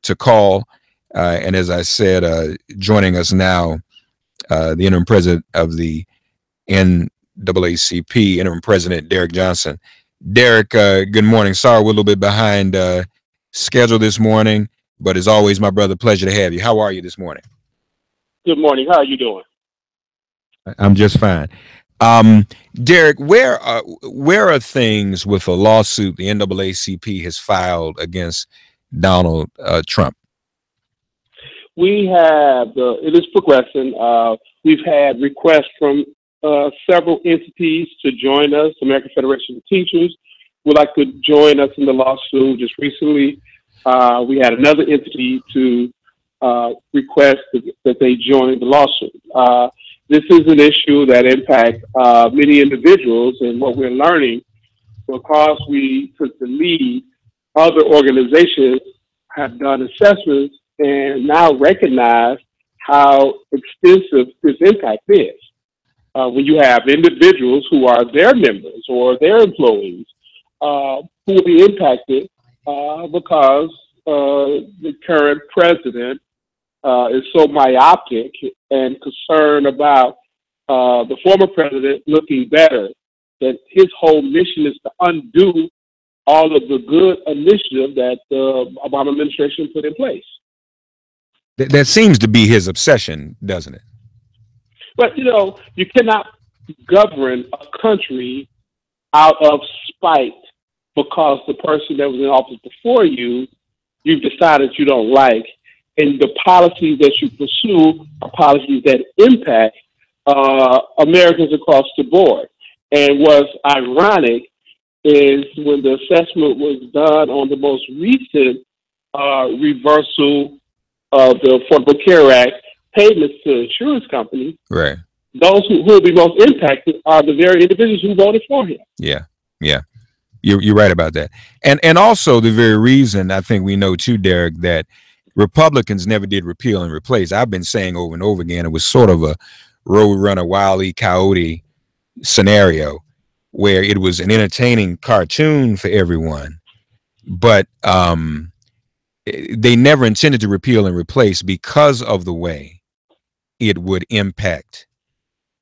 to call. And as I said, joining us now, the interim president of the NAACP, interim president Derrick Johnson. Derrick, good morning. Sorry, we're a little bit behind schedule this morning, but as always, my brother, pleasure to have you. How are you this morning? Good morning. How are you doing? I'm just fine. Derrick, where are things with a lawsuit the NAACP has filed against Donald Trump? We have, it is progressing. We've had requests from several entities to join us. American Federation of Teachers would like to join us in the lawsuit. Just recently, we had another entity to request that they join the lawsuit. This is an issue that impacts many individuals, and what we're learning, because we took the lead, other organizations have done assessments and now recognize how extensive this impact is. When you have individuals who are their members or their employees who will be impacted because the current president is so myopic and concerned about the former president looking better, that his whole mission is to undo all of the good initiative that the Obama administration put in place. That seems to be his obsession, doesn't it? But, you know, you cannot govern a country out of spite because the person that was in office before you, you've decided you don't like. And the policies that you pursue are policies that impact Americans across the board. And what's ironic is when the assessment was done on the most recent reversal of the Affordable Care Act payments to insurance companies, right? Those who will be most impacted are the very individuals who voted for him. Yeah, yeah, you're right about that. And also the very reason I think we know too, Derrick, that Republicans never did repeal and replace. I've been saying over and over again, it was sort of a Roadrunner, Wile E. Coyote scenario where it was an entertaining cartoon for everyone, but they never intended to repeal and replace because of the way it would impact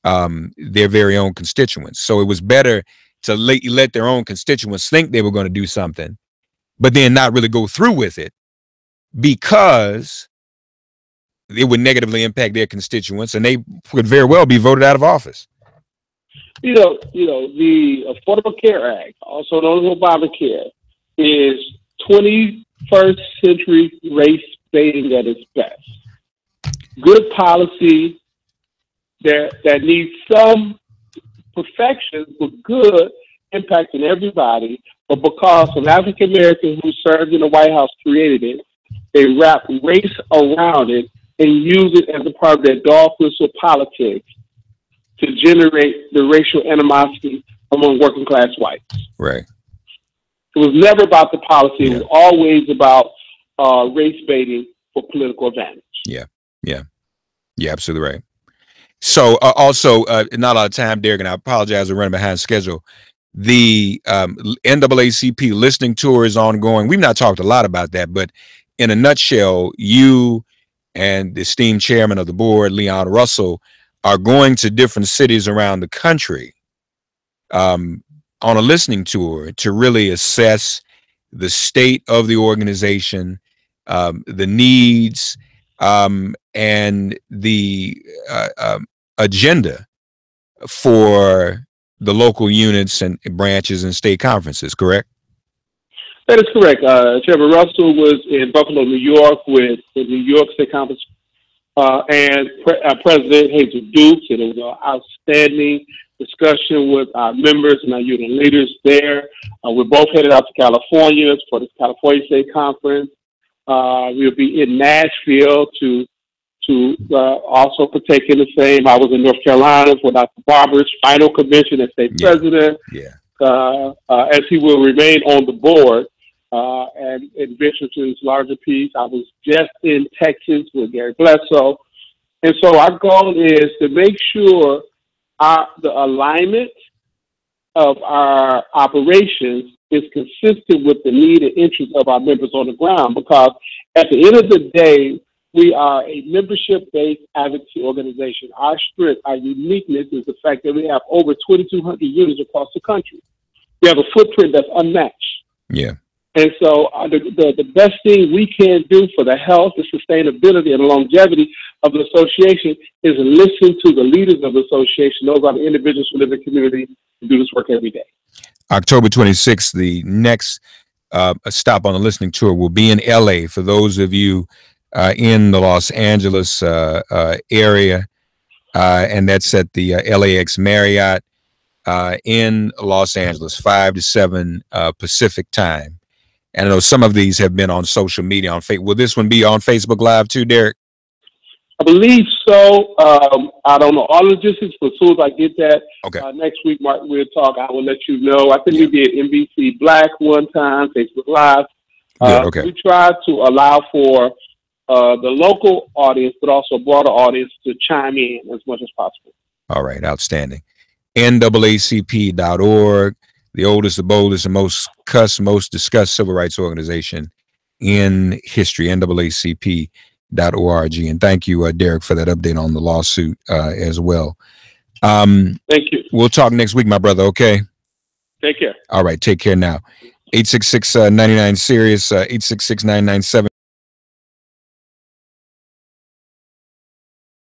their very own constituents. So it was better to let their own constituents think they were going to do something, but then not really go through with it because it would negatively impact their constituents and they would very well be voted out of office. You know, the Affordable Care Act, also known as Obamacare, is 21st century race baiting at its best. Good policy that needs some perfection, but good, impacting everybody. But because some African Americans who served in the White House created it, they wrap race around it and use it as a part of their dog whistle politics to generate the racial animosity among working class whites. Right. It was never about the policy. Yeah. It was always about race baiting for political advantage. Yeah, yeah, yeah, absolutely right. So also, not a lot of time, Derrick, and I apologize for running behind schedule. The NAACP listening tour is ongoing. We've not talked a lot about that, but in a nutshell, you and the esteemed chairman of the board, Leon Russell, are going to different cities around the country on a listening tour to really assess the state of the organization, the needs, and the agenda for the local units and branches and state conferences, correct? That is correct. Chairman Russell was in Buffalo, New York with the New York State Conference and President Hazel Dukes, and it was an outstanding discussion with our members and our union leaders there. We're both headed out to California for the California State Conference. We'll be in Nashville to also partake in the same. I was in North Carolina for Dr. Barber's final convention as state president. Yeah. As he will remain on the board and venture to his larger piece. I was just in Texas with Gary Bledsoe. And so our goal is to make sure the alignment of our operations is consistent with the need and interest of our members on the ground. Because at the end of the day, we are a membership-based advocacy organization. Our strength, our uniqueness is the fact that we have over 2,200 units across the country. We have a footprint that's unmatched. Yeah. And so the best thing we can do for the health, the sustainability, and the longevity of the association is listen to the leaders of the association. Those are the individuals who live in the community who do this work every day. October 26th, the next stop on the listening tour will be in LA. For those of you in the Los Angeles area, and that's at the LAX Marriott in Los Angeles, 5 to 7 Pacific time. And I know some of these have been on social media on Facebook. Will this one be on Facebook Live too, Derrick? I believe so. I don't know all logistics, but as soon as I get that, okay. Next week, Martin, we'll talk. I will let you know. I think we did NBC Black one time, Facebook Live. Good, okay. We try to allow for the local audience, but also broader audience to chime in as much as possible. All right, outstanding. NAACP.org, the oldest, the boldest, the most discussed civil rights organization in history, NAACP.org. And thank you, Derrick, for that update on the lawsuit as well. Thank you. We'll talk next week, my brother, okay? Take care. All right, take care now. 866-99-SIRIUS, 866-997.